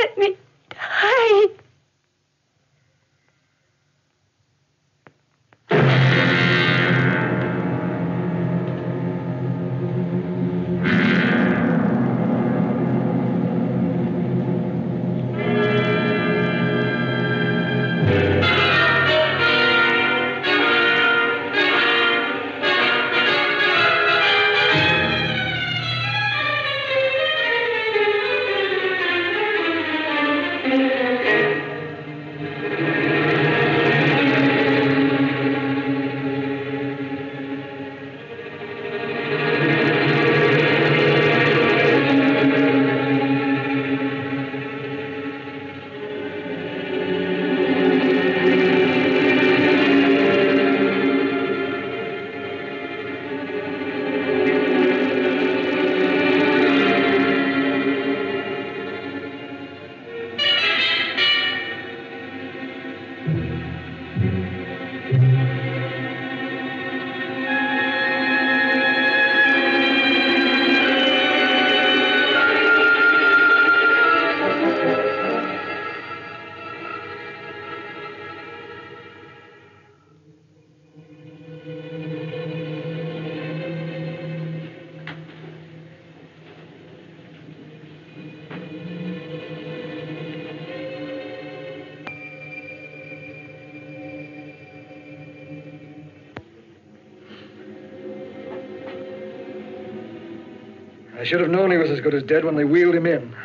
let me die. I should have known he was as good as dead when they wheeled him in.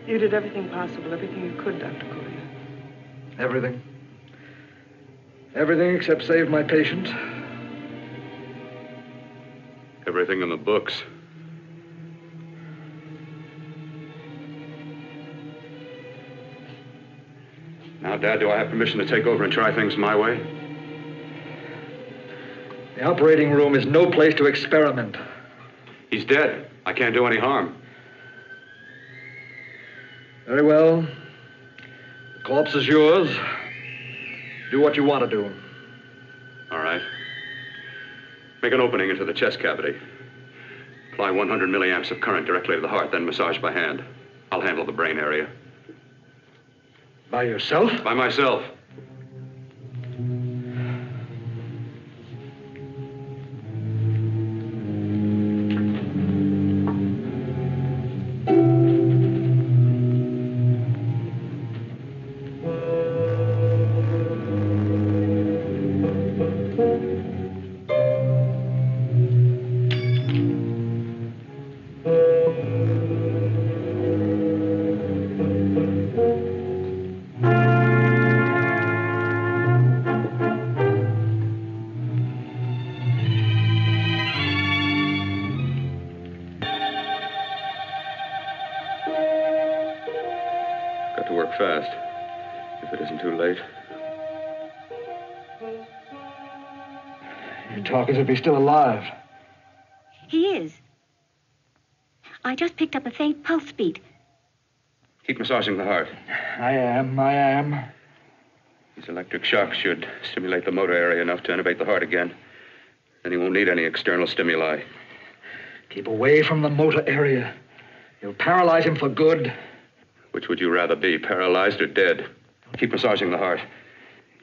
You did everything possible, everything you could, Dr. Collier. Everything. Everything except save my patient. Everything in the books. Now, Dad, do I have permission to take over and try things my way? The operating room is no place to experiment. He's dead. I can't do any harm. Very well. The corpse is yours. Do what you want to do. All right. Make an opening into the chest cavity. Apply 100 milliamps of current directly to the heart, then massage by hand. I'll handle the brain area. By yourself? By myself. Got to work fast, if it isn't too late. You talk as if he's still alive. He is. I just picked up a faint pulse beat. Keep massaging the heart. I am. These electric shocks should stimulate the motor area enough to innervate the heart again. Then he won't need any external stimuli. Keep away from the motor area. You'll paralyze him for good. Which would you rather be, paralyzed or dead? Keep massaging the heart.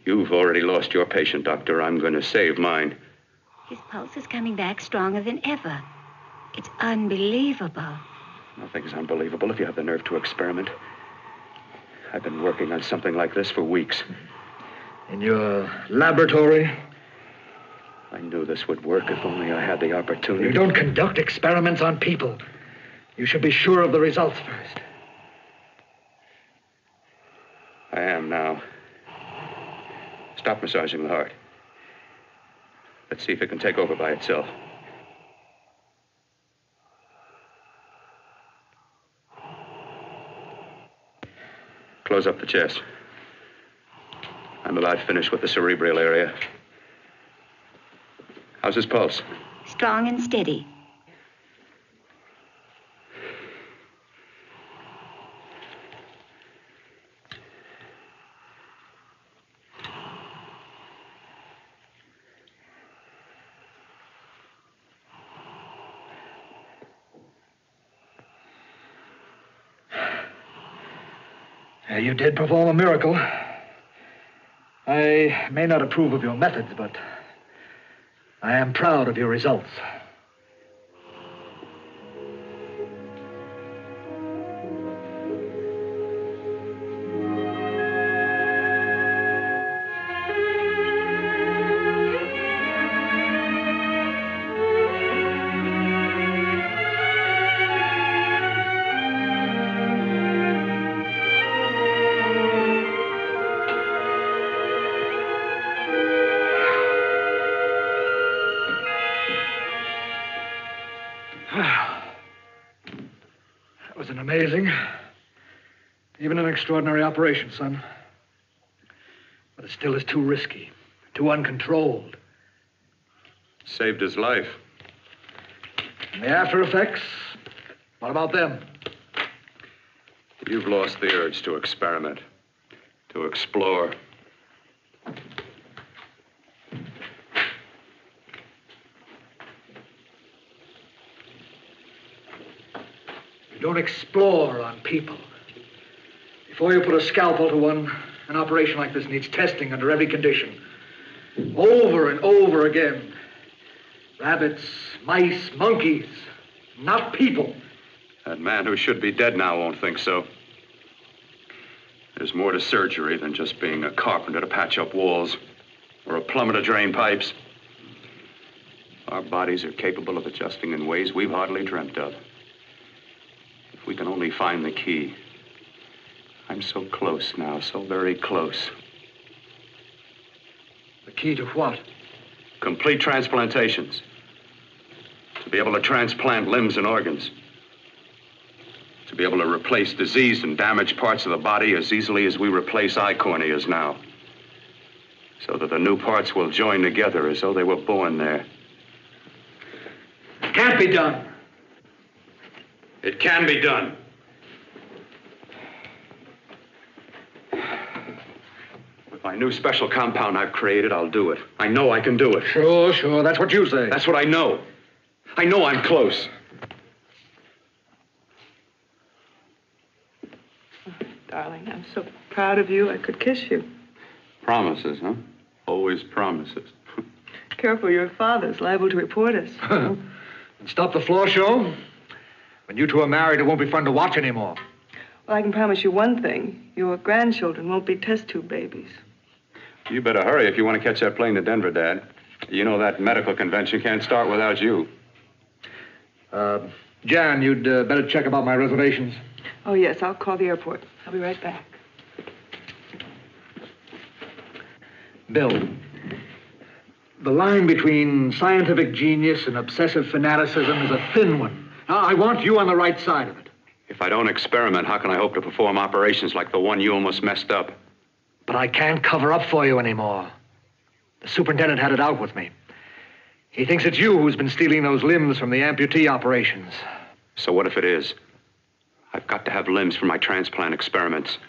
You've already lost your patient, Doctor. I'm going to save mine. His pulse is coming back stronger than ever. It's unbelievable. Nothing's unbelievable if you have the nerve to experiment. I've been working on something like this for weeks. In your laboratory? I knew this would work if only I had the opportunity. You don't conduct experiments on people. You should be sure of the results first. I am now. Stop massaging the heart. Let's see if it can take over by itself. Close up the chest. I'm about finished with the cerebral area. How's his pulse? Strong and steady. You did perform a miracle. I may not approve of your methods, but I am proud of your results. That was an amazing, even an extraordinary operation, son. But it still is too risky, too uncontrolled. Saved his life. And the after effects, what about them? You've lost the urge to experiment, to explore. You don't explore on people. Before you put a scalpel to one, an operation like this needs testing under every condition. Over and over again. Rabbits, mice, monkeys, not people. That man who should be dead now won't think so. There's more to surgery than just being a carpenter to patch up walls or a plumber to drain pipes. Our bodies are capable of adjusting in ways we've hardly dreamt of. If we can only find the key. I'm so close now, so very close. The key to what? Complete transplantations. To be able to transplant limbs and organs. To be able to replace diseased and damaged parts of the body as easily as we replace eye corneas now. So that the new parts will join together as though they were born there. It can't be done. It can be done. With my new special compound I've created, I'll do it. I know I can do it. Sure, that's what you say. That's what I know. I know I'm close. Darling, I'm so proud of you, I could kiss you. Promises, huh? Always promises. Careful, your father's liable to report us. And stop the floor show? When you two are married, it won't be fun to watch anymore. Well, I can promise you one thing. Your grandchildren won't be test tube babies. You better hurry if you want to catch that plane to Denver, Dad. You know that medical convention can't start without you. Jan, you'd better check about my reservations. Oh, yes, I'll call the airport. I'll be right back. Bill, the line between scientific genius and obsessive fanaticism is a thin one. Now, I want you on the right side of it. If I don't experiment, how can I hope to perform operations like the one you almost messed up? But I can't cover up for you anymore. The superintendent had it out with me. He thinks it's you who's been stealing those limbs from the amputee operations. So what if it is? I've got to have limbs for my transplant experiments.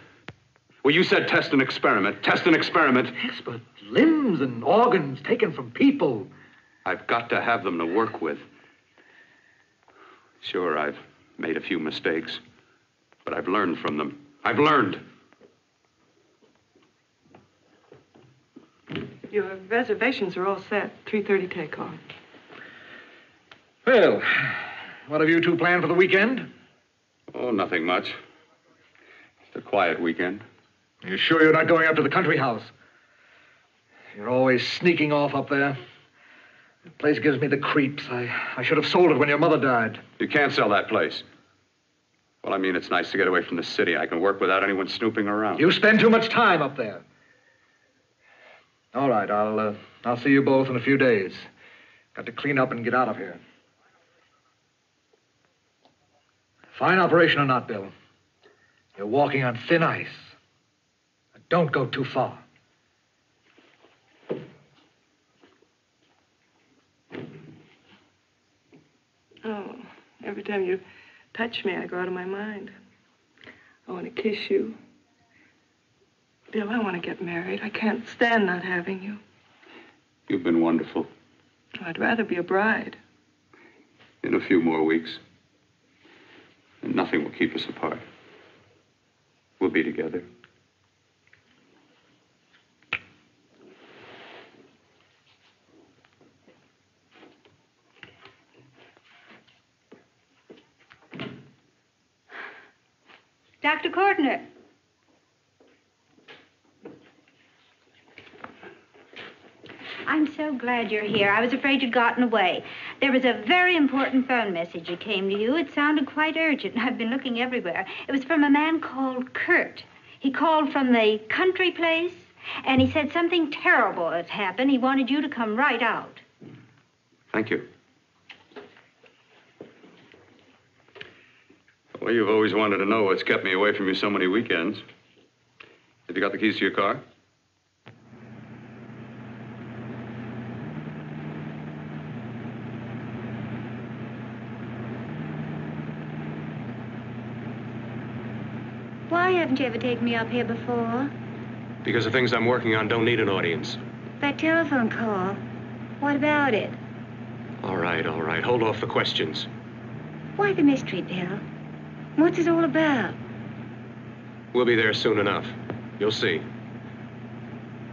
Well, you said test and experiment. Test and experiment. Yes, but limbs and organs taken from people. I've got to have them to work with. Sure, I've made a few mistakes, but I've learned from them. I've learned. Your reservations are all set. 3:30 takeoff. Well, what have you two planned for the weekend? Oh, nothing much. Just a quiet weekend. Are you sure you're not going up to the country house? You're always sneaking off up there. The place gives me the creeps. I should have sold it when your mother died. You can't sell that place. Well, I mean, it's nice to get away from the city. I can work without anyone snooping around. You spend too much time up there. All right, I'll see you both in a few days. Got to clean up and get out of here. Fine operation or not, Bill, you're walking on thin ice. Don't go too far. Oh, every time you touch me, I go out of my mind. I want to kiss you. Bill, I want to get married. I can't stand not having you. You've been wonderful. I'd rather be a bride. In a few more weeks. And nothing will keep us apart. We'll we'll be together. Dr. Cordner. I'm so glad you're here. I was afraid you'd gotten away. There was a very important phone message that came to you. It sounded quite urgent. I've been looking everywhere. It was from a man called Kurt. He called from the country place, and he said something terrible has happened. He wanted you to come right out. Thank you. Well, you've always wanted to know what's kept me away from you so many weekends. Have you got the keys to your car? Why haven't you ever taken me up here before? Because the things I'm working on don't need an audience. That telephone call. What about it? All right. Hold off the questions. Why the mystery, Bill? What's it all about? We'll be there soon enough. You'll see.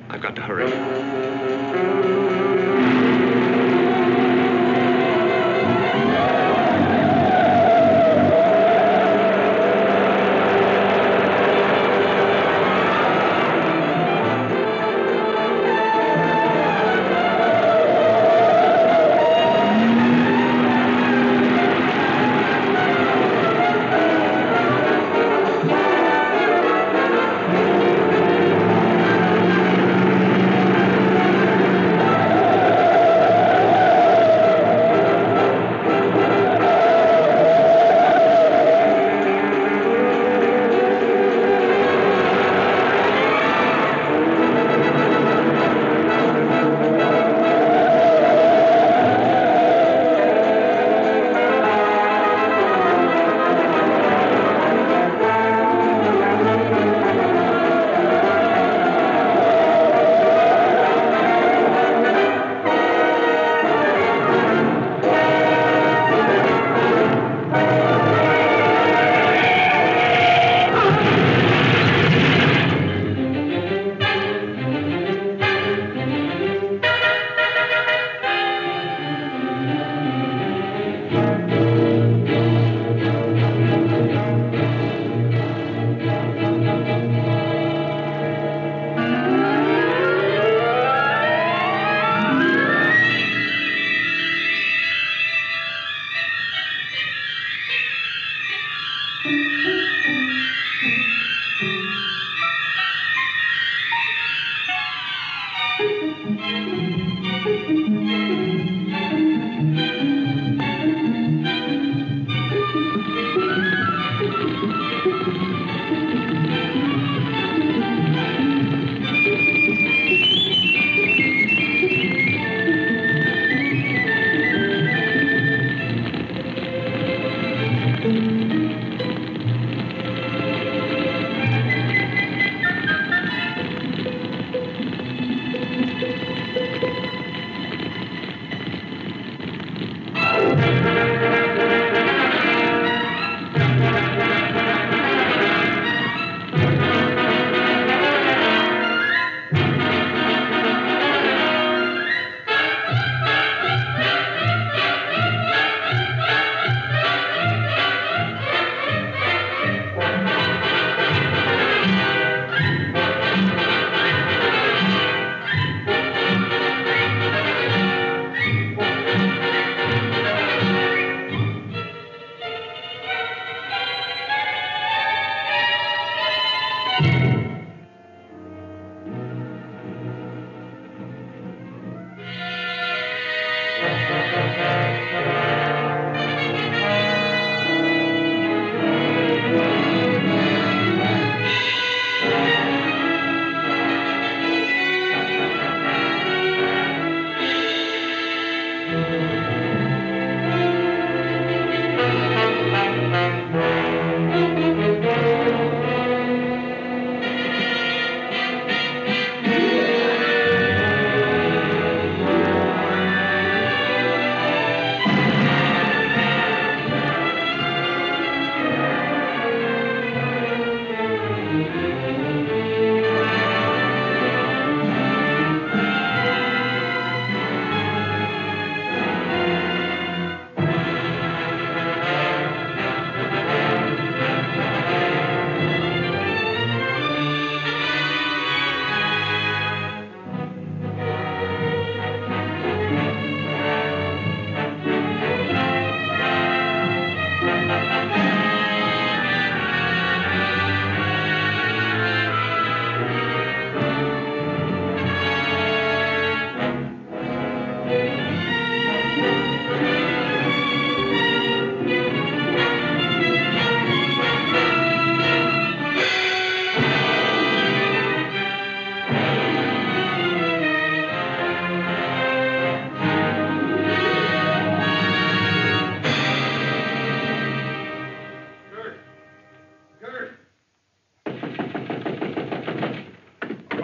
I've got to hurry.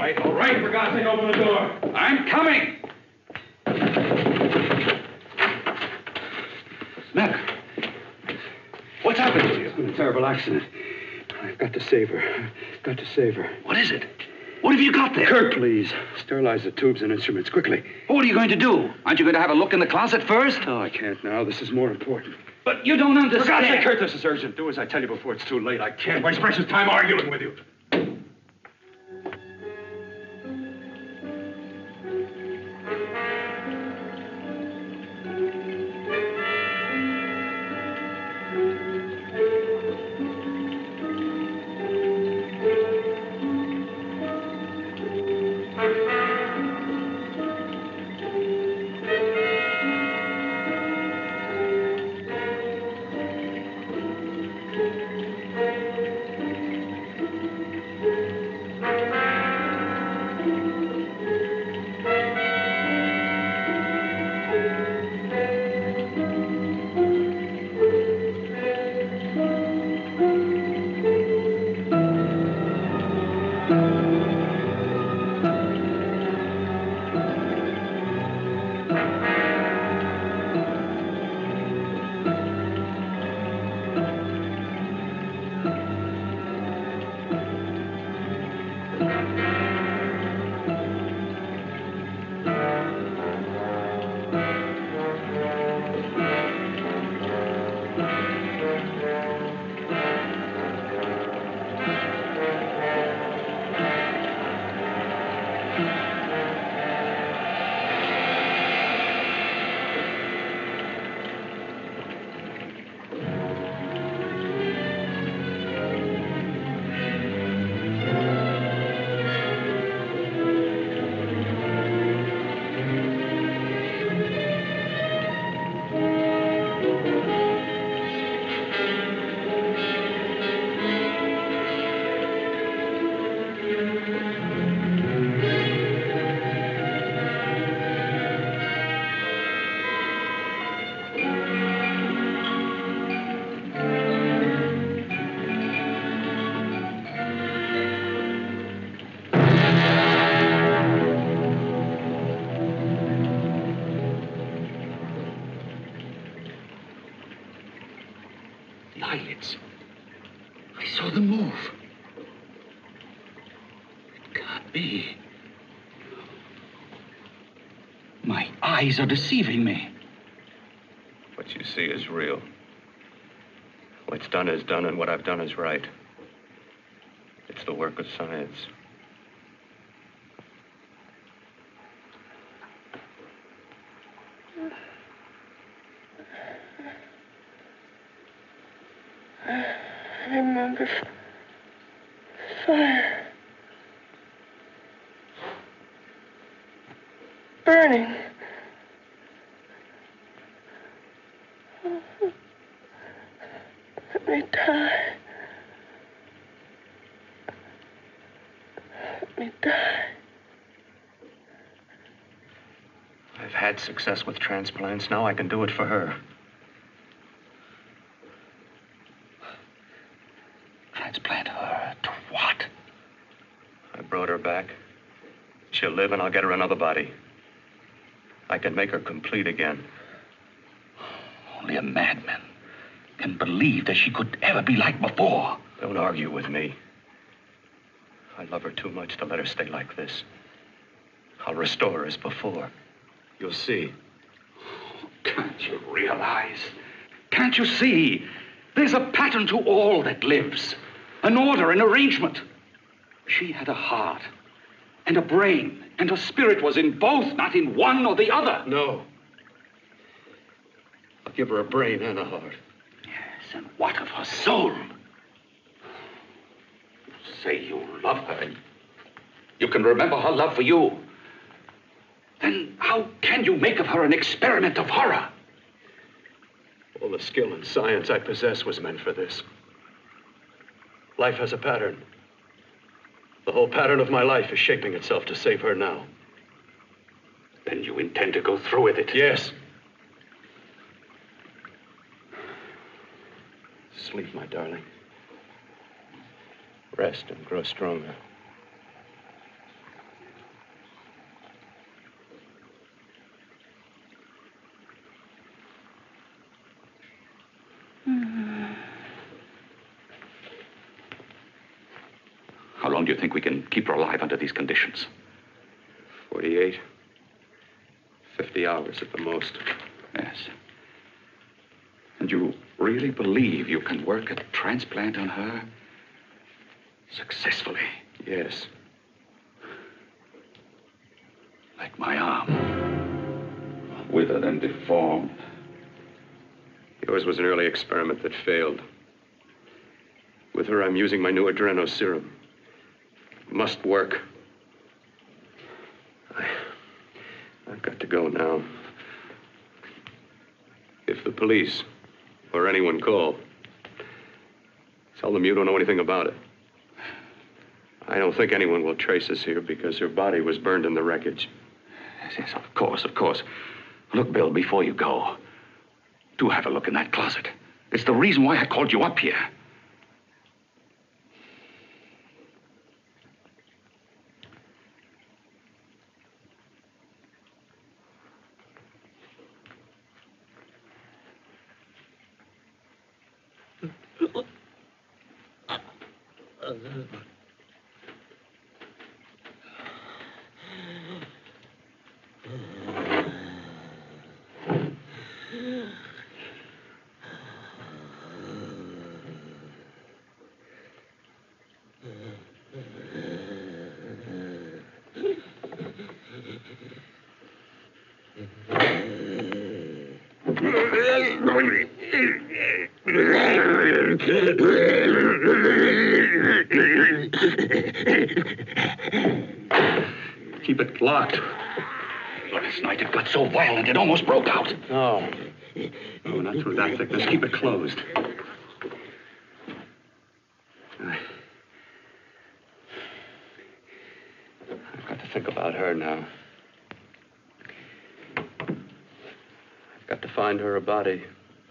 right, all right. For God's sake, open the door. I'm coming. Matter? What's happened to you? It's been a terrible accident. I've got to save her. I've got to save her. What is it? What have you got there? Kurt, please. Sterilize the tubes and instruments quickly. What are you going to do? Aren't you going to have a look in the closet first? No, I can't now. This is more important. But you don't understand. For God's sake, Kurt, this is urgent. Do as I tell you before it's too late. I can't waste precious time arguing with you. Eyelids. I saw them move. It can't be. My eyes are deceiving me. What you see is real. What's done is done, and what I've done is right. It's the work of science. I remember fire. Burning. Let me die. Let me die. I've had success with transplants. Now I can do it for her. Transplant her to what? I brought her back. She'll live, and I'll get her another body. I can make her complete again. Only a madman can believe that she could ever be like before. Don't argue with me. I love her too much to let her stay like this. I'll restore her as before. You'll see. Can't you realize? Can't you see? There's a pattern to all that lives. An order, an arrangement. She had a heart and a brain, and her spirit was in both, not in one or the other. No. I'll give her a brain and a heart. Yes, and what of her soul? You say you love her, and you can remember her love for you. Then how can you make of her an experiment of horror? All the skill and science I possess was meant for this. Life has a pattern. The whole pattern of my life is shaping itself to save her now. Then you intend to go through with it? Yes. Sleep, my darling. Rest and grow stronger. How long do you think we can keep her alive under these conditions? 48. 50 hours at the most. Yes. And you really believe you can work a transplant on her successfully? Yes. Like my arm. Withered and deformed. Yours was an early experiment that failed. With her, I'm using my new adreno serum. Must work. I've got to go now. If the police or anyone call, tell them you don't know anything about it. I don't think anyone will trace us here because her body was burned in the wreckage. Yes, of course, of course. Look, Bill, before you go, do have a look in that closet. It's the reason why I called you up here. Keep it locked. Last night it got so violent it almost broke out. Oh, not through that thickness. Keep it closed. I've got to think about her now. I've got to find her a body.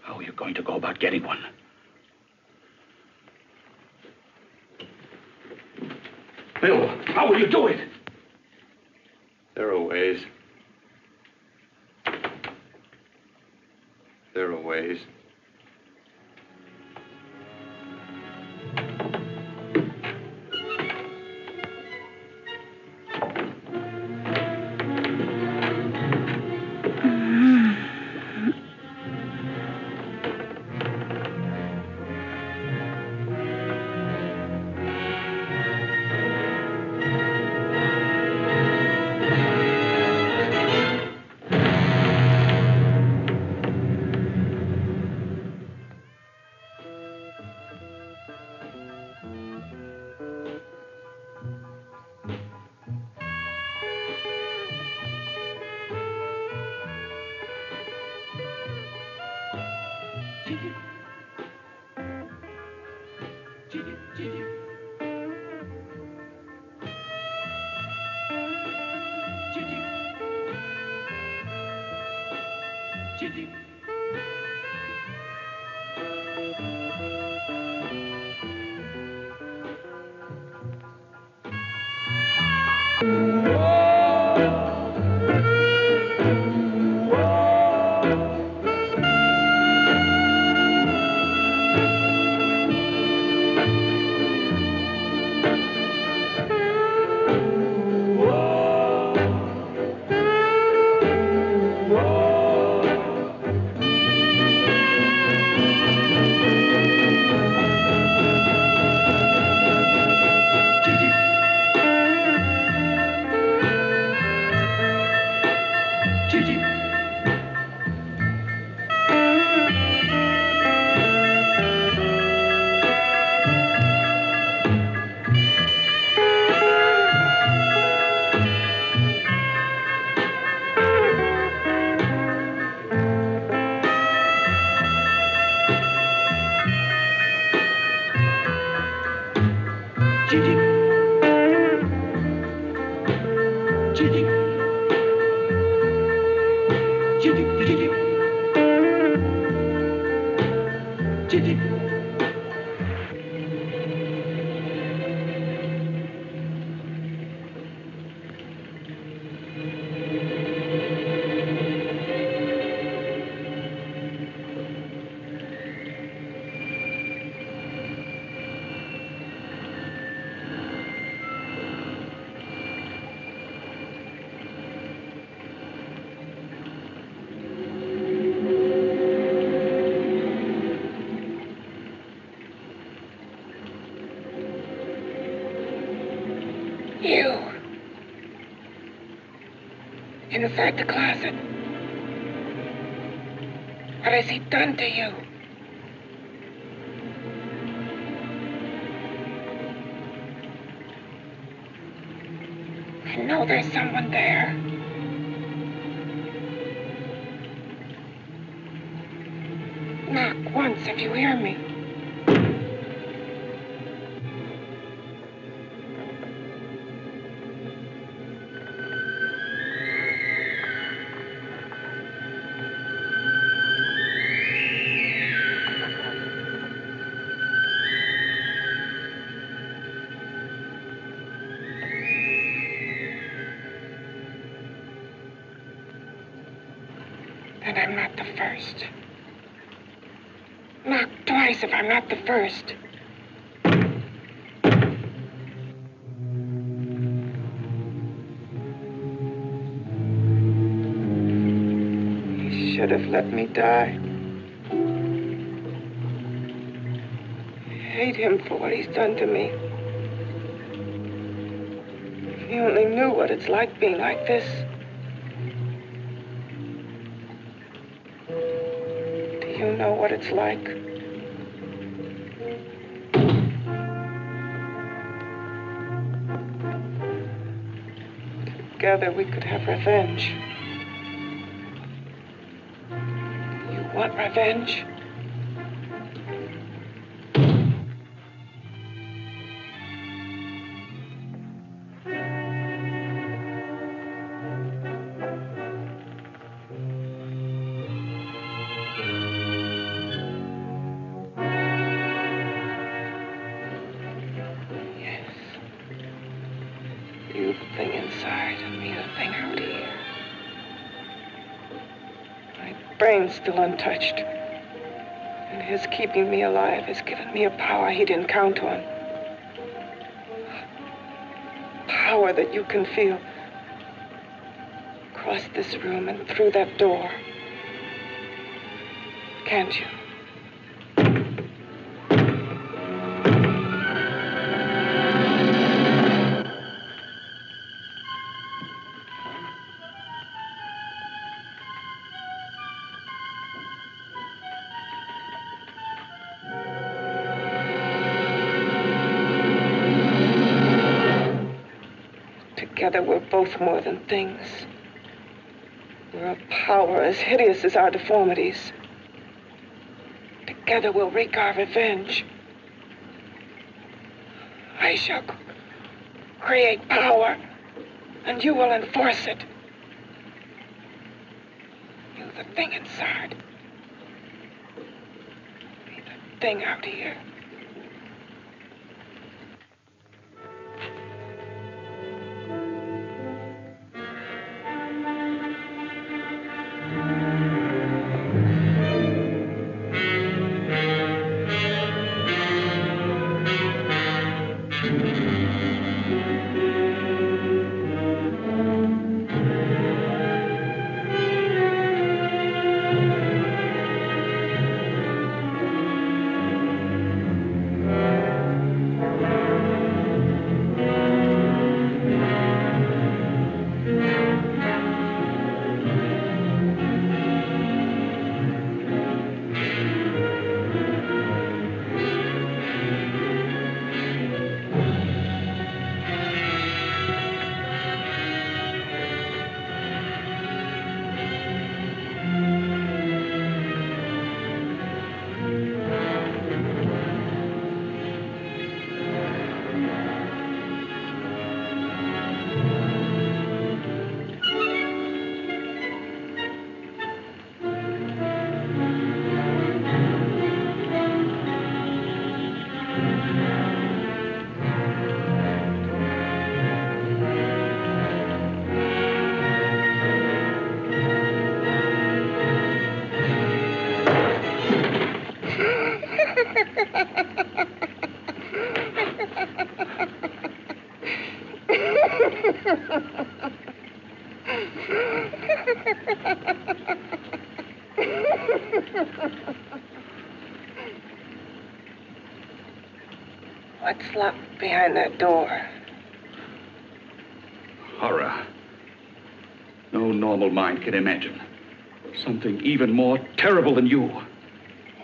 How are you going to go about getting one? Bill, how will you do it? There are ways. There are ways. You. Inside the closet. What has he done to you? I know there's someone there. Knock once if you hear me. Then I'm not the first. Knock twice if I'm not the first. He should have let me die. I hate him for what he's done to me. If he only knew what it's like being like this. Do you know what it's like? Together we could have revenge. You want revenge? You the thing inside and me the thing out here. My brain's still untouched. And his keeping me alive has given me a power he didn't count on. Power that you can feel. Across this room and through that door. Can't you? Together we're both more than things. We're a power as hideous as our deformities. Together we'll wreak our revenge. I shall create power, and you will enforce it. You the thing inside. Me the thing out here. What's locked behind that door? horror no normal mind can imagine. Something even more terrible than you.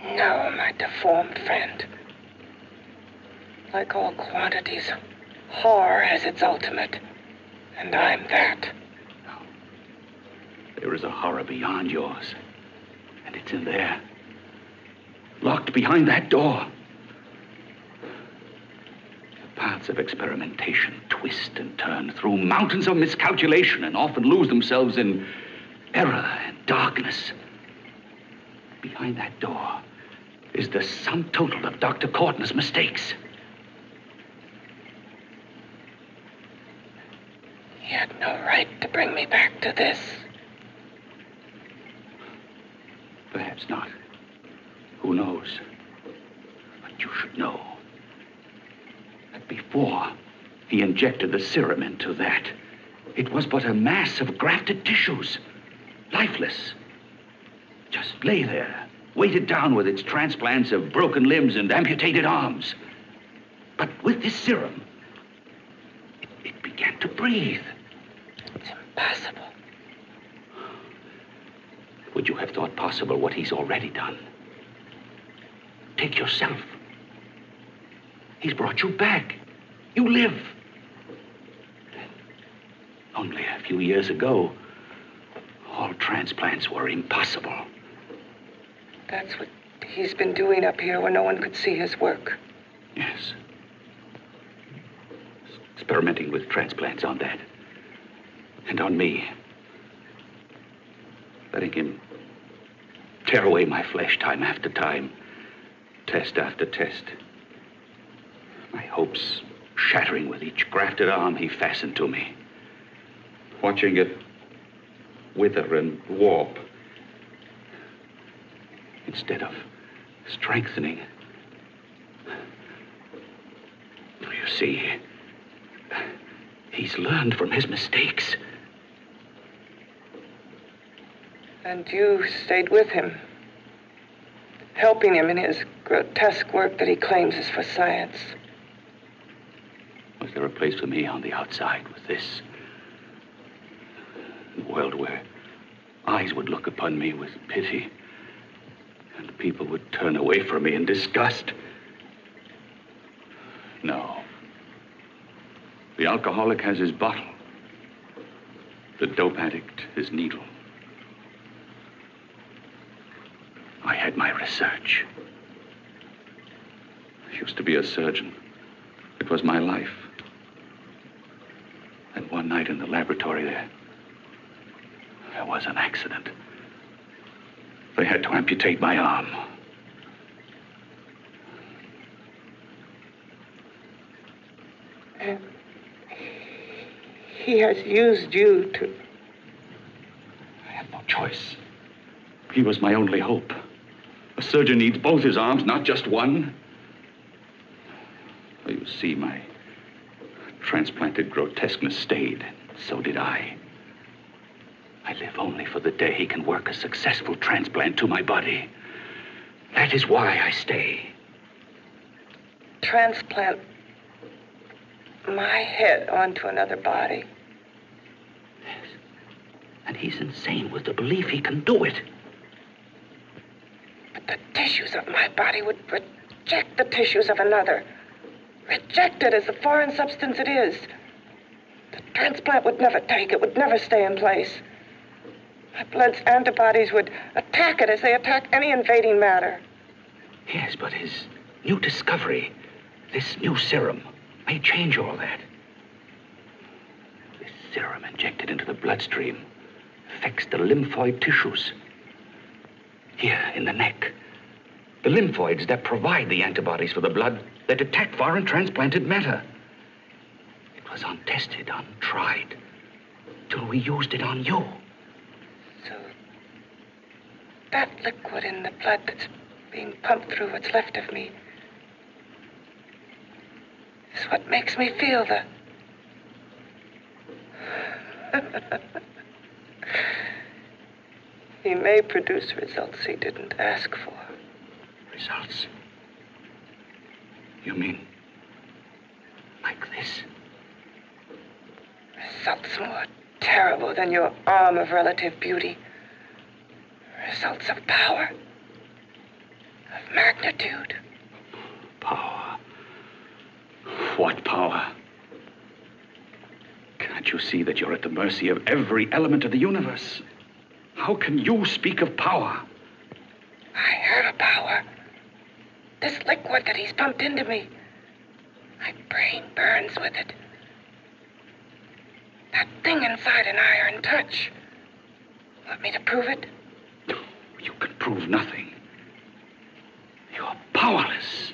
No, my deformed friend. Like all quantities, horror has its ultimate. And I'm that. There is a horror beyond yours. And it's in there. Locked behind that door. The paths of experimentation twist and turn through mountains of miscalculation and often lose themselves in error and darkness. Behind that door is the sum total of Dr. Courtney's mistakes. He had no right to bring me back to this. Perhaps not. Who knows? But you should know that before he injected the serum into that, it was but a mass of grafted tissues, lifeless. Just lay there, weighted down with its transplants of broken limbs and amputated arms. But with this serum, it began to breathe. It's impossible. Would you have thought possible what he's already done? Take yourself. He's brought you back. You live. Only a few years ago, all transplants were impossible. That's what he's been doing up here where no one could see his work. Yes. Experimenting with transplants on that. And on me. Letting him tear away my flesh time after time, test after test. My hopes shattering with each grafted arm he fastened to me. Watching it wither and warp. Instead of strengthening. You see, he's learned from his mistakes. And you stayed with him, helping him in his grotesque work that he claims is for science. Was there a place for me on the outside with this? A world where eyes would look upon me with pity, and people would turn away from me in disgust? No. The alcoholic has his bottle. The dope addict his needle. I had my research. I used to be a surgeon. It was my life. And one night in the laboratory there was an accident. They had to amputate my arm. And he has used you to... I had no choice. He was my only hope. A surgeon needs both his arms, not just one. You see, my transplanted grotesqueness stayed. So did I. I live only for the day he can work a successful transplant to my body. That is why I stay. Transplant my head onto another body. Yes. And he's insane with the belief he can do it. But the tissues of my body would reject the tissues of another. Reject it as the foreign substance it is. The transplant would never take it, would never stay in place. My blood's antibodies would attack it as they attack any invading matter. Yes, but his new discovery, this new serum, may change all that. This serum injected into the bloodstream affects the lymphoid tissues. Here in the neck. The lymphoids that provide the antibodies for the blood that attack foreign transplanted matter. It was untested, untried, till we used it on you. So that liquid in the blood that's being pumped through what's left of me is what makes me feel the... He may produce results he didn't ask for. Results? You mean like this? Results more terrible than your arm of relative beauty. Results of power. Of magnitude. Power. What power? Can't you see that you're at the mercy of every element of the universe? How can you speak of power? I have a power. This liquid that he's pumped into me. My brain burns with it. That thing inside an iron touch. Want me to prove it? You can prove nothing. You're powerless.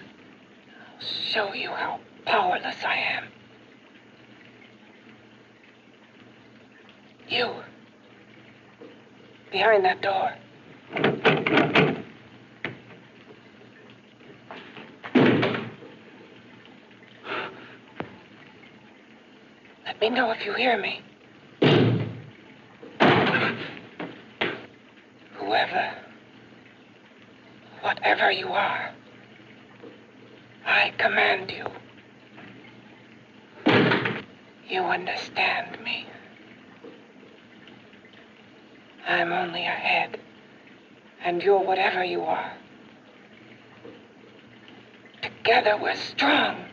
I'll show you how powerless I am. You. Behind that door. Let me know if you hear me. Whoever, whatever you are, I command you. You understand me. I'm only a head, and you're whatever you are. Together we're strong,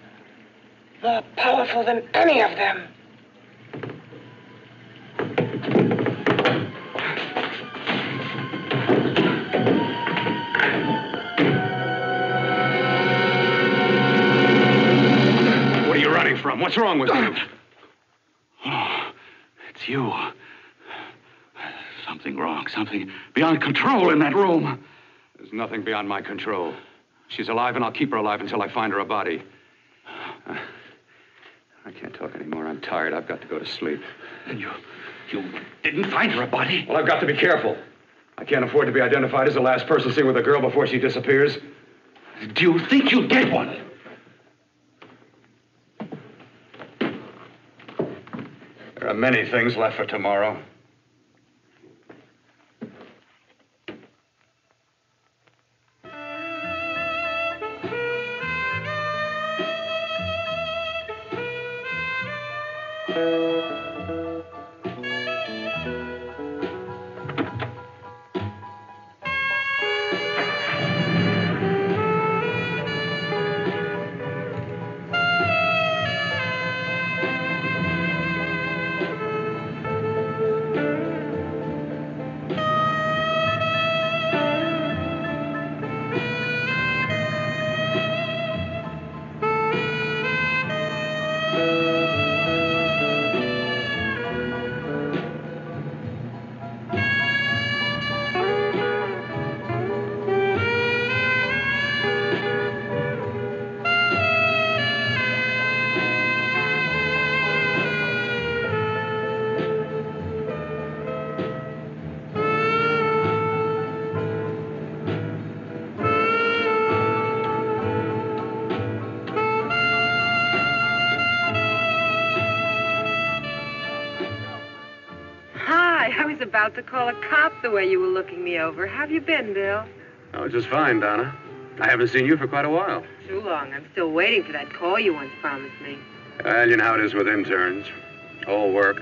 more powerful than any of them. What are you running from? What's wrong with you? Oh, it's you. Something wrong, something beyond control in that room. There's nothing beyond my control. She's alive, and I'll keep her alive until I find her a body. I can't talk anymore. I'm tired. I've got to go to sleep. And you didn't find her a body? Well, I've got to be careful. I can't afford to be identified as the last person seen with a girl before she disappears. Do you think you'll get one? There are many things left for tomorrow. About to call a cop the way you were looking me over. How have you been, Bill? Oh, just fine, Donna. I haven't seen you for quite a while. Too long. I'm still waiting for that call you once promised me. Well, you know how it is with interns. All work.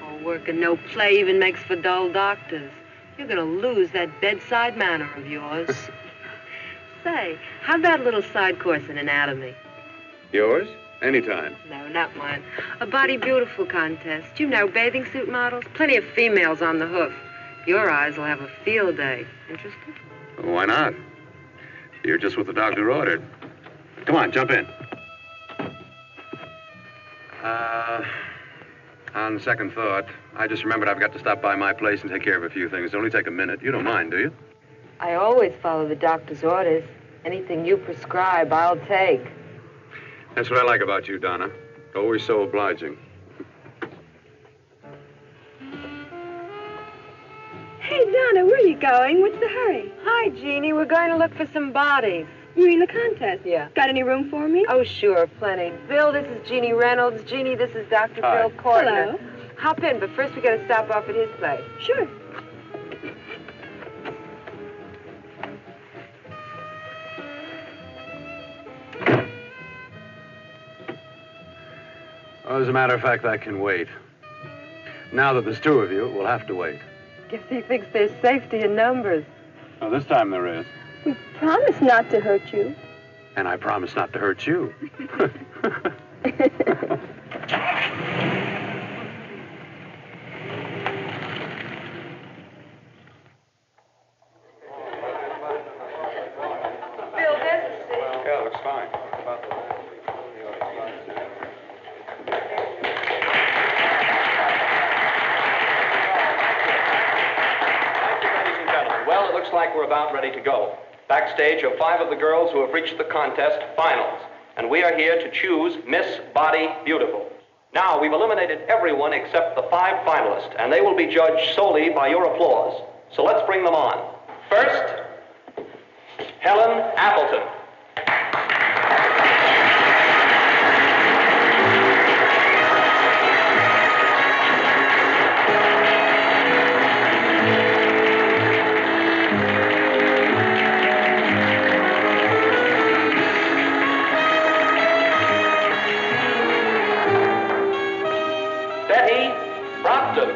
All work and no play even makes for dull doctors. You're gonna lose that bedside manner of yours. Say, how'd that little side course in anatomy? Yours? Anytime. No, not mine. A body beautiful contest. You know, bathing suit models. Plenty of females on the hoof. Your eyes will have a field day. Interested? Well, why not? You're just what the doctor ordered. Come on, jump in. On second thought, I just remembered I've got to stop by my place and take care of a few things. It'll only take a minute. You don't mind, do you? I always follow the doctor's orders. Anything you prescribe, I'll take. That's what I like about you, Donna. Always so obliging. Hey, Donna, where are you going? What's the hurry? Hi, Jeannie. We're going to look for some bodies. You mean the contest? Yeah. Got any room for me? Oh, sure, plenty. Bill, this is Jeannie Reynolds. Jeannie, this is Dr. Hi. Bill Courtner. Hello. Hop in, but first we got to stop off at his place. Sure. Well, as a matter of fact, that can wait. Now that there's two of you, we'll have to wait. Guess he thinks there's safety in numbers. Well, this time there is. We promise not to hurt you. And I promise not to hurt you. Yeah, looks fine. Ladies and gentlemen, well, it looks like we're about ready to go. Backstage are 5 of the girls who have reached the contest finals, and we are here to choose Miss Body Beautiful. Now, we've eliminated everyone except the 5 finalists, and they will be judged solely by your applause. So let's bring them on. First, Helen Appleton. Betty Brockton.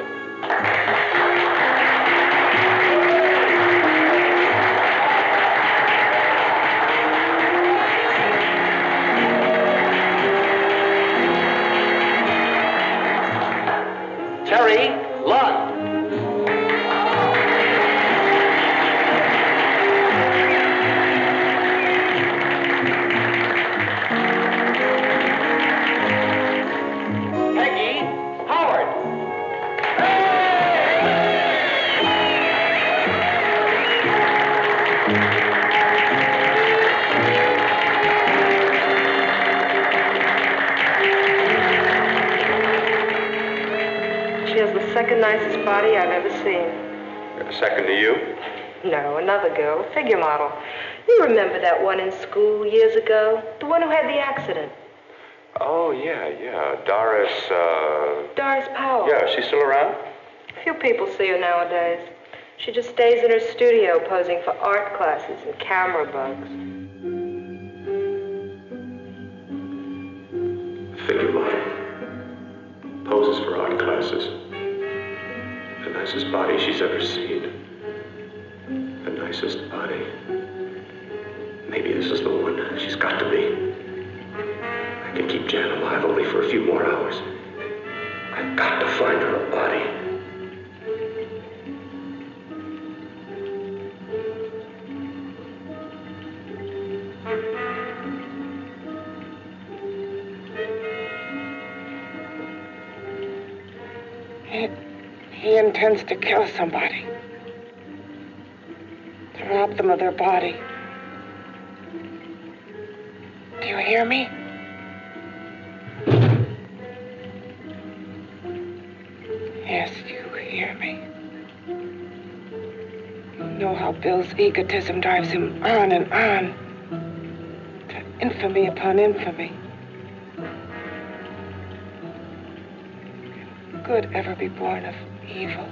Terry Lund. Peggy Howard. She has the second nicest body I've ever seen. Second to you? No, another girl, a figure model. You remember that one in school years ago? The one who had the accident. Oh, yeah. Doris, Doris Powell. Yeah, is she still around? Few people see her nowadays. She just stays in her studio posing for art classes and camera bugs. Figure model. Poses for art classes. The nicest body she's ever seen. The nicest body. Maybe this is the one. She's got to be. I can keep Jan alive only for a few more hours. I've got to find her a body. He intends to kill somebody. To rob them of their body. Do you hear me? Yes, you hear me. You know how Bill's egotism drives him on and on. To infamy upon infamy. Can good ever be born of evil?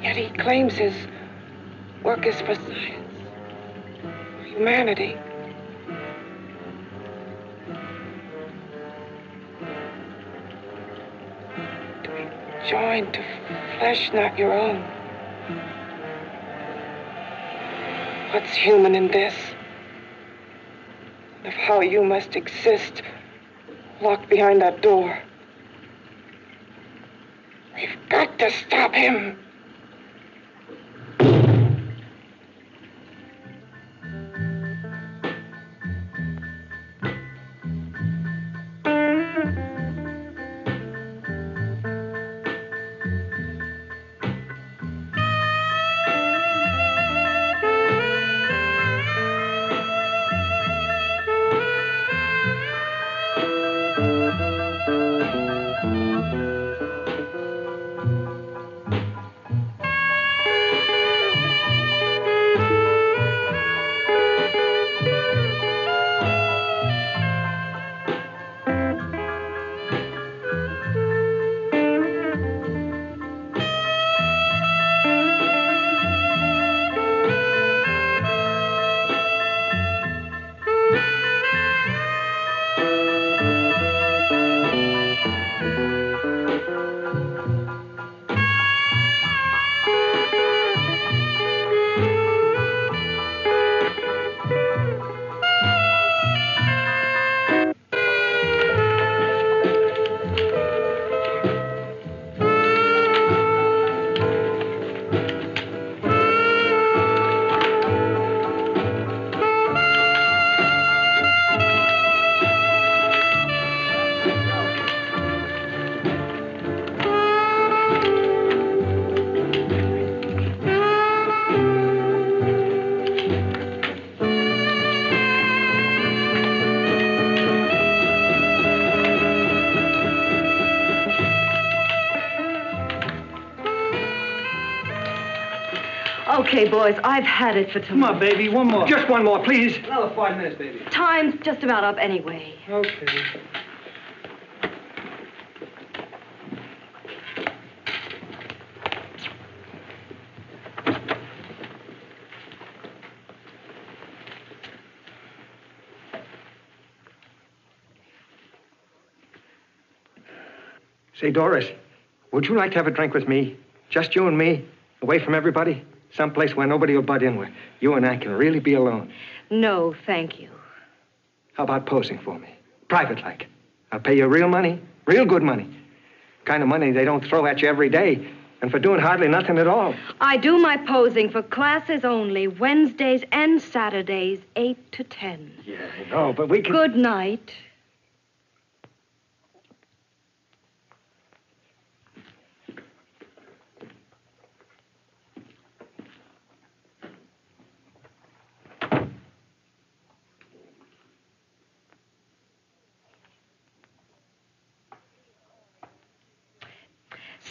Yet he claims his work is for science, for humanity. To be joined to flesh not your own. What's human in this? Of how you must exist, locked behind that door. We've got to stop him. Okay, boys, I've had it for tonight. Come on, baby, one more. Just one more, please. Another 5 minutes, baby. Time's just about up anyway. Okay. Say, Doris, would you like to have a drink with me? Just you and me, away from everybody? Someplace where nobody will butt in, where you and I can really be alone. No, thank you. How about posing for me? Private like. I'll pay you real money, real good money. Kind of money they don't throw at you every day, and for doing hardly nothing at all. I do my posing for classes only, Wednesdays and Saturdays, 8 to 10. Yeah, I know, but we can... Good night.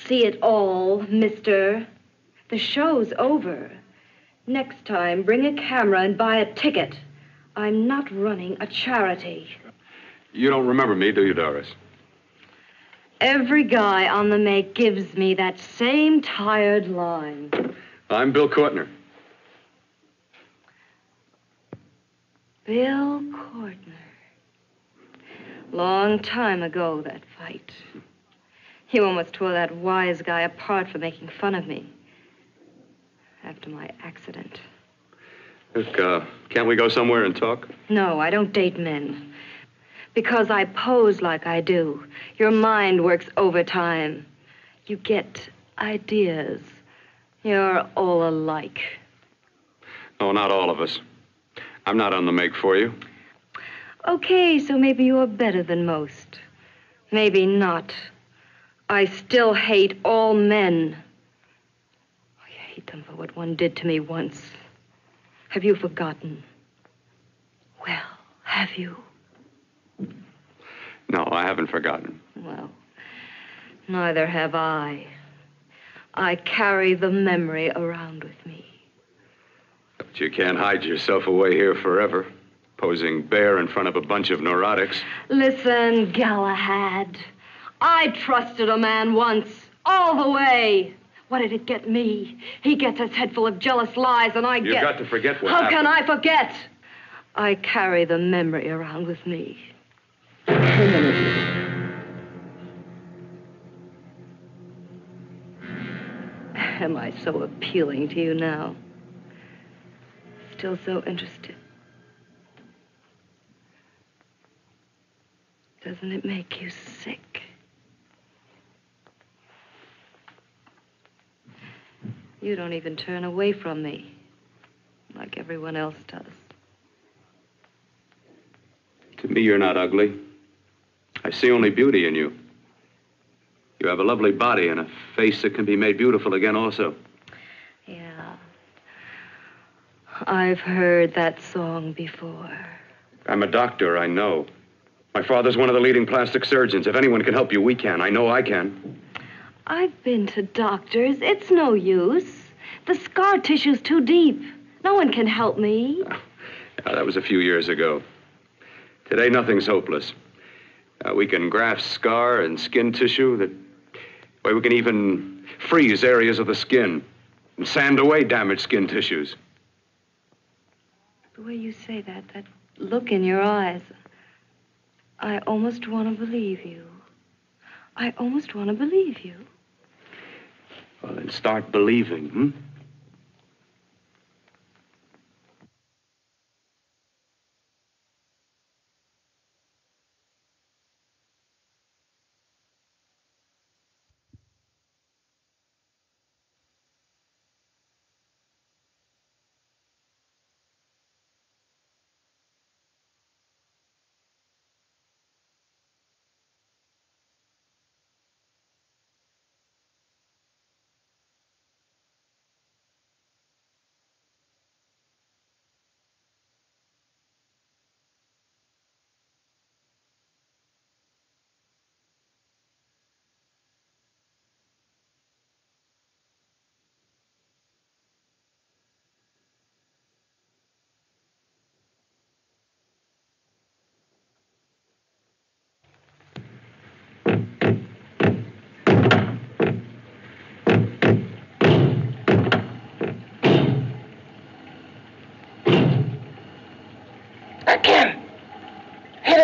See it all, mister. The show's over. Next time, bring a camera and buy a ticket. I'm not running a charity. You don't remember me, do you, Doris? Every guy on the make gives me that same tired line. I'm Bill Courtner. Bill Courtner. Long time ago, that fight. You almost tore that wise guy apart for making fun of me. After my accident. Look, can't we go somewhere and talk? No, I don't date men. Because I pose like I do, your mind works overtime. You get ideas. You're all alike. Oh, not all of us. I'm not on the make for you. Okay, so maybe you're better than most. Maybe not. I still hate all men. I hate them for what one did to me once. Have you forgotten? Well, have you? No, I haven't forgotten. Well, neither have I. I carry the memory around with me. But you can't hide yourself away here forever, posing bare in front of a bunch of neurotics. Listen, Galahad. I trusted a man once, all the way. What did it get me? He gets his head full of jealous lies, and I get... You've got to forget what How happened. can I forget? I carry the memory around with me. Am I so appealing to you now? Still so interested? Doesn't it make you sick? You don't even turn away from me, like everyone else does. To me, you're not ugly. I see only beauty in you. You have a lovely body and a face that can be made beautiful again also. Yeah. I've heard that song before. I'm a doctor, I know. My father's one of the leading plastic surgeons. If anyone can help you, we can. I know I can. I've been to doctors. It's no use. The scar tissue's too deep. No one can help me. Yeah, that was a few years ago. Today, nothing's hopeless. We can graft scar and skin tissue. We can even freeze areas of the skin and sand away damaged skin tissues. The way you say that look in your eyes, I almost want to believe you. I almost want to believe you. Well, then start believing, hmm?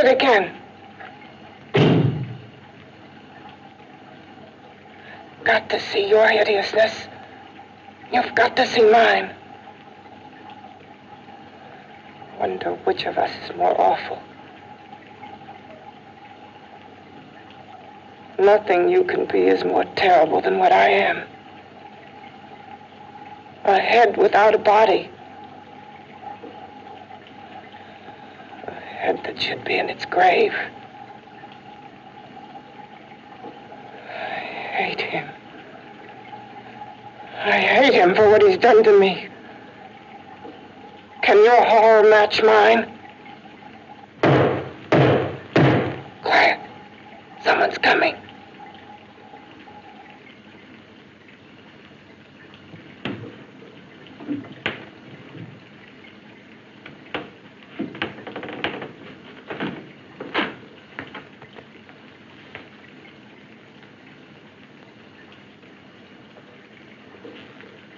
it again. Got to see your hideousness. You've got to see mine. Wonder which of us is more awful. Nothing you can be is more terrible than what I am. A head without a body. A head that should be in its grave. I hate him. I hate him for what he's done to me. Can your horror match mine? Quiet. Someone's coming.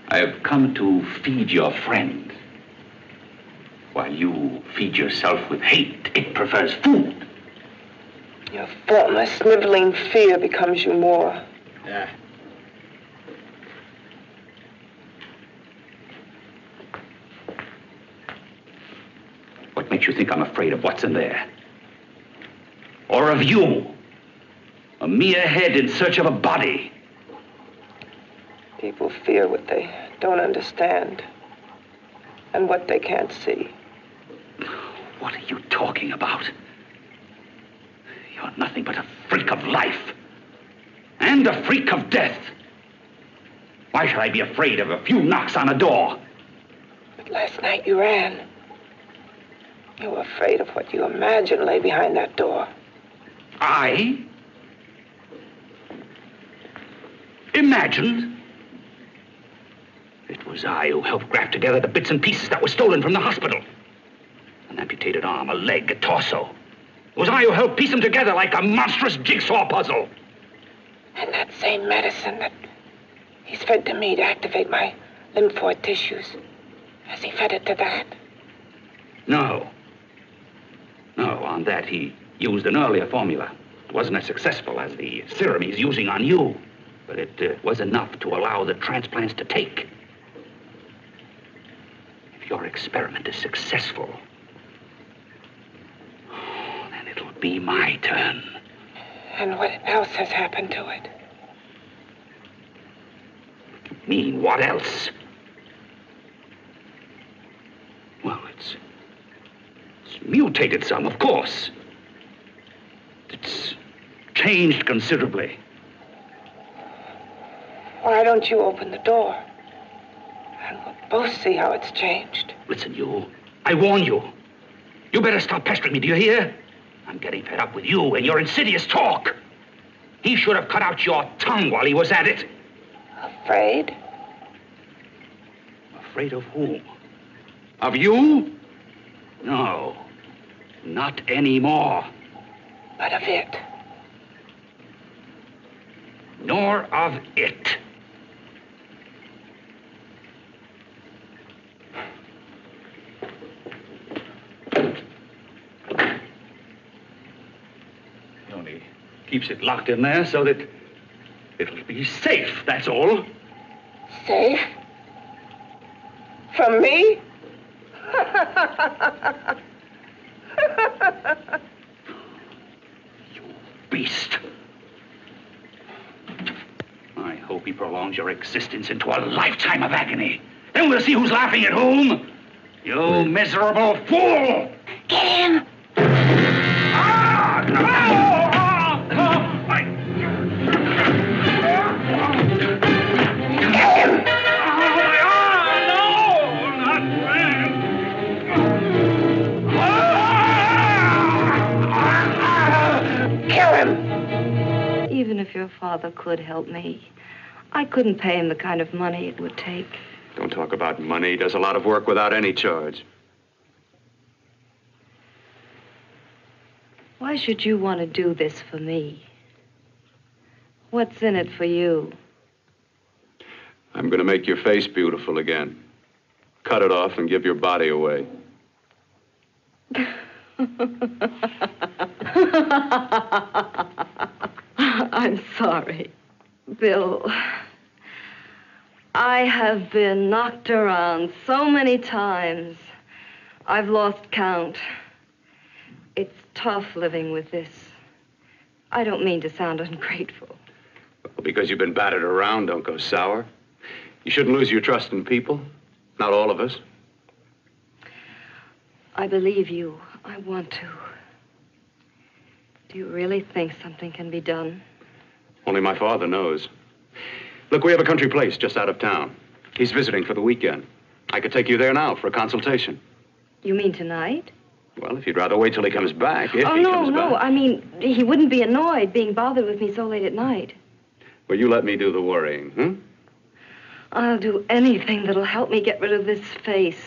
I have come to feed your friend. While you feed yourself with hate, it prefers food. Your formless, sniveling fear becomes you more. Yeah. What makes you think I'm afraid of what's in there? Or of you? A mere head in search of a body. People fear what they don't understand and what they can't see. What are you talking about? You're nothing but a freak of life and a freak of death. Why should I be afraid of a few knocks on a door? But last night you ran. You were afraid of what you imagined lay behind that door. I? Imagined? It was I who helped graft together the bits and pieces that were stolen from the hospital. An amputated arm, a leg, a torso. It was I who helped piece them together like a monstrous jigsaw puzzle. And that same medicine that he's fed to me to activate my lymphoid tissues. Has he fed it to that? No. No, on that he used an earlier formula. It wasn't as successful as the serum he's using on you, but it was enough to allow the transplants to take. If your experiment is successful, then it'll be my turn. And what else has happened to it? You mean, what else? Well, it's mutated some, of course. It's changed considerably. Why don't you open the door? And we'll both see how it's changed. Listen, you. I warn you. You better stop pestering me, do you hear? I'm getting fed up with you and your insidious talk. He should have cut out your tongue while he was at it. Afraid? Afraid of whom? Of you? No. Not anymore. But of it. Nor of it. He only keeps it locked in there so that it'll be safe, that's all. Safe? From me? You beast. I hope he prolongs your existence into a lifetime of agony. Then we'll see who's laughing at whom. You miserable fool! Get him! Ah! No! Get him! Kill him! Even if your father could help me, I couldn't pay him the kind of money it would take. Don't talk about money. He does a lot of work without any charge. Why should you want to do this for me? What's in it for you? I'm going to make your face beautiful again. Cut it off and give your body away. I'm sorry, Bill. I have been knocked around so many times. I've lost count. It's tough living with this. I don't mean to sound ungrateful. Well, because you've been battered around, don't go sour. You shouldn't lose your trust in people. Not all of us. I believe you. I want to. Do you really think something can be done? Only my father knows. Look, we have a country place just out of town. He's visiting for the weekend. I could take you there now for a consultation. You mean tonight? Well, if you'd rather wait till he comes back, if he comes back. No. I mean, he wouldn't be annoyed being bothered with me so late at night. Well, you let me do the worrying, hmm? I'll do anything that'll help me get rid of this face.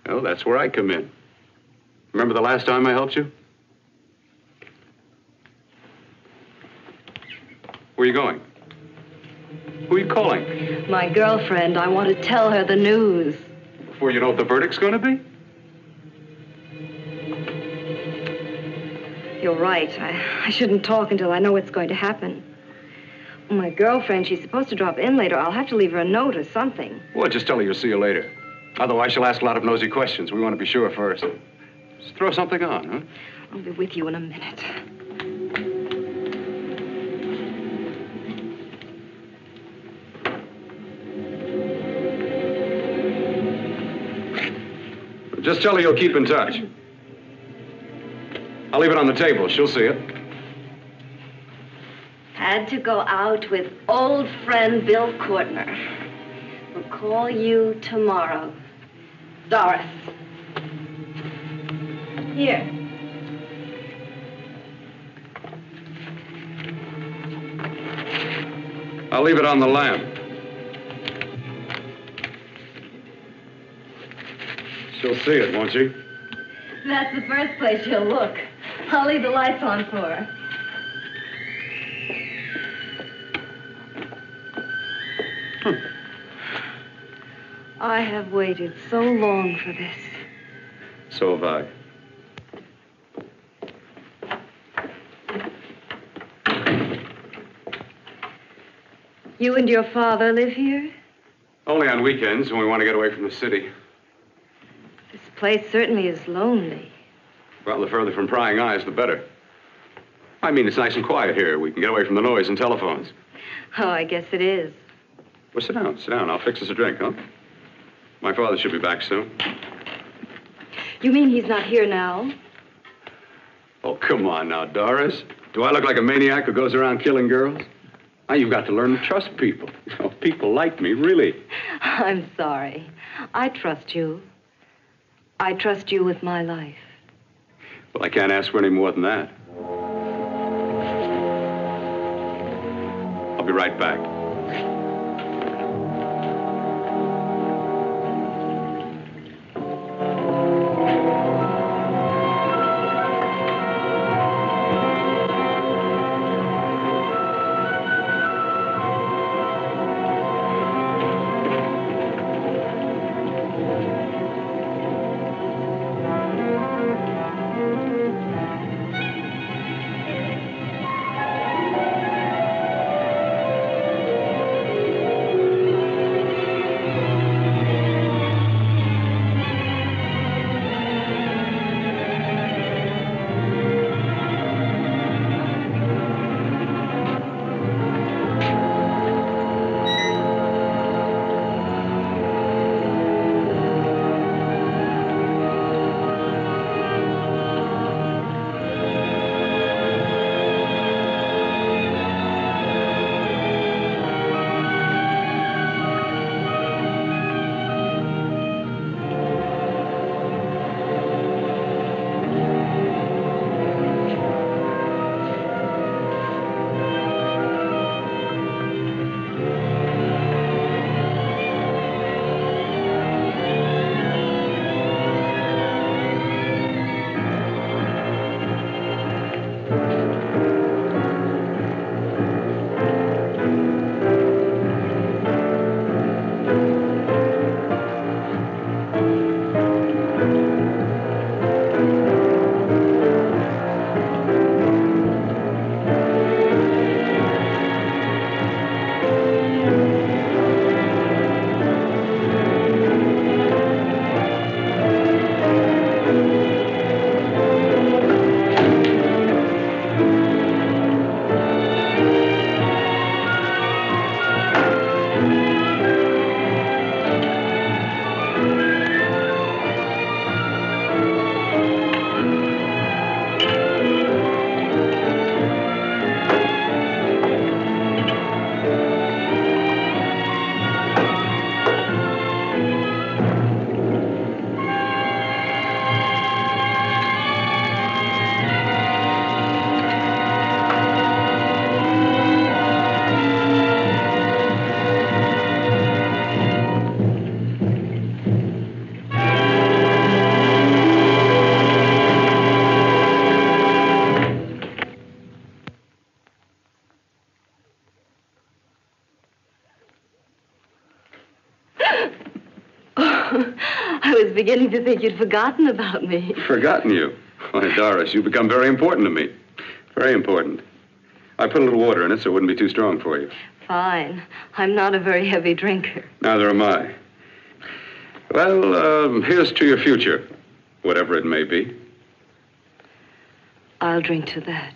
Well, that's where I come in. Remember the last time I helped you? Where are you going? Who are you calling? My girlfriend. I want to tell her the news. Before you know what the verdict's going to be? You're right. I shouldn't talk until I know what's going to happen. My girlfriend, she's supposed to drop in later. I'll have to leave her a note or something. Well, just tell her you'll see you later. Otherwise, she'll ask a lot of nosy questions. We want to be sure first. Just throw something on, huh? I'll be with you in a minute. Just tell her you'll keep in touch. I'll leave it on the table. She'll see it. Had to go out with old friend Bill Courtner. We'll call you tomorrow. Doris. Here. I'll leave it on the lamp. She'll see it, won't she? That's the first place she'll look. I'll leave the lights on for her. I have waited so long for this. So have I. You and your father live here? Only on weekends when we want to get away from the city. This place certainly is lonely. Well, the further from prying eyes, the better. I mean, it's nice and quiet here. We can get away from the noise and telephones. Oh, I guess it is. Well, sit down, sit down. I'll fix us a drink, huh? My father should be back soon. You mean he's not here now? Oh, come on now, Doris. Do I look like a maniac who goes around killing girls? Now, you've got to learn to trust people. Oh, people like me, really. I'm sorry. I trust you. I trust you with my life. Well, I can't ask for any more than that. I'll be right back. beginning to think you'd forgotten about me. Forgotten you? Why, Doris, you've become very important to me. Very important. I put a little water in it so it wouldn't be too strong for you. Fine. I'm not a very heavy drinker. Neither am I. Well, here's to your future, whatever it may be. I'll drink to that.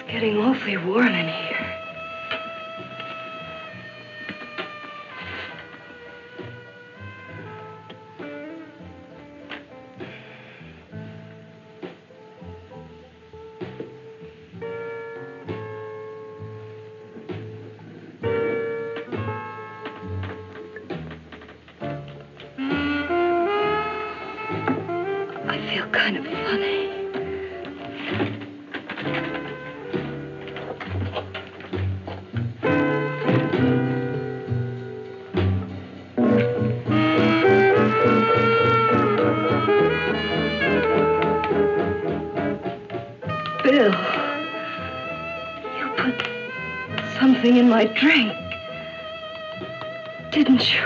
Getting awfully warm in here. I feel kind of funny. Bill, you put something in my drink, didn't you?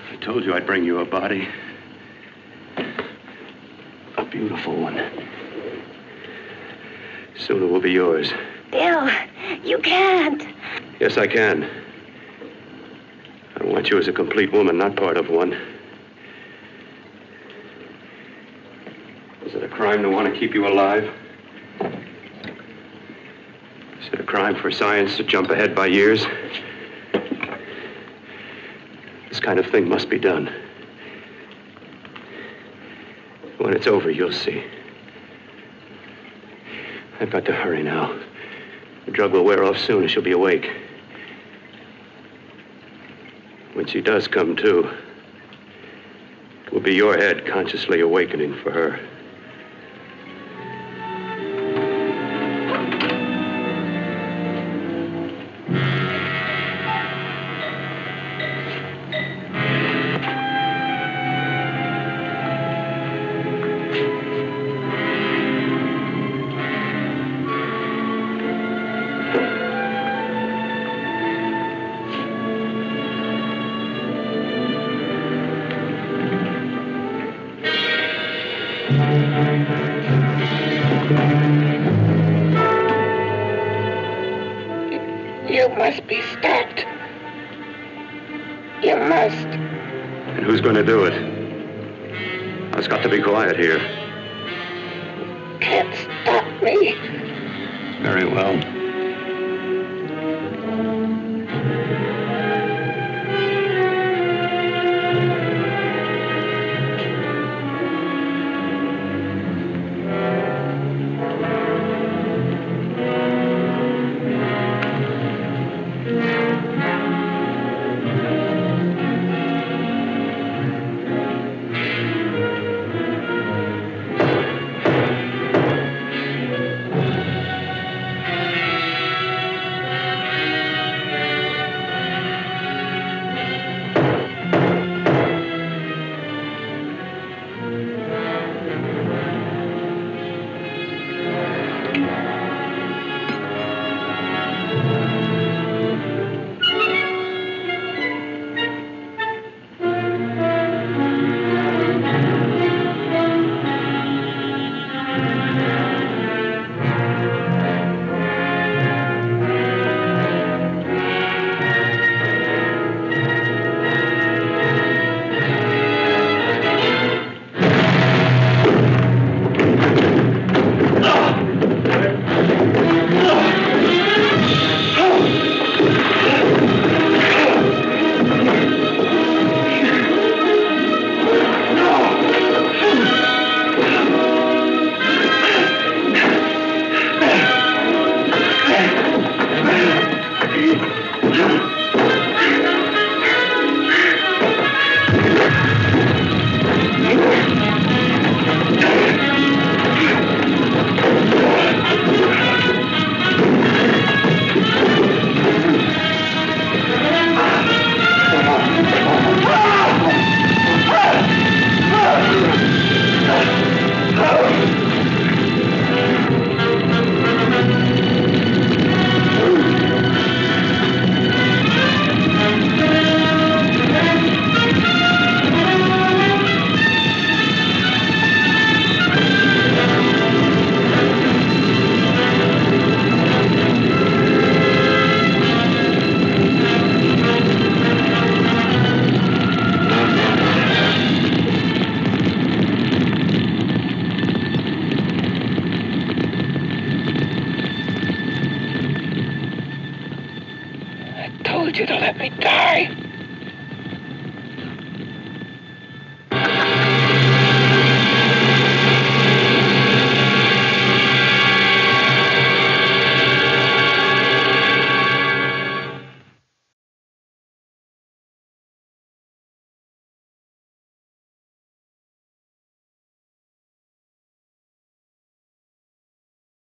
I told you I'd bring you a body. A beautiful one. Soon it will be yours. Bill, you can't. Yes, I can. I want you as a complete woman, not part of one. Is it a crime to want to keep you alive? Is it a crime for science to jump ahead by years? This kind of thing must be done. When it's over, you'll see. I've got to hurry now. The drug will wear off soon and she'll be awake. When she does come to, it will be your head consciously awakening for her. You must be stopped. You must. And who's going to do it? It's got to be quiet here. Can't stop me. Very well. away.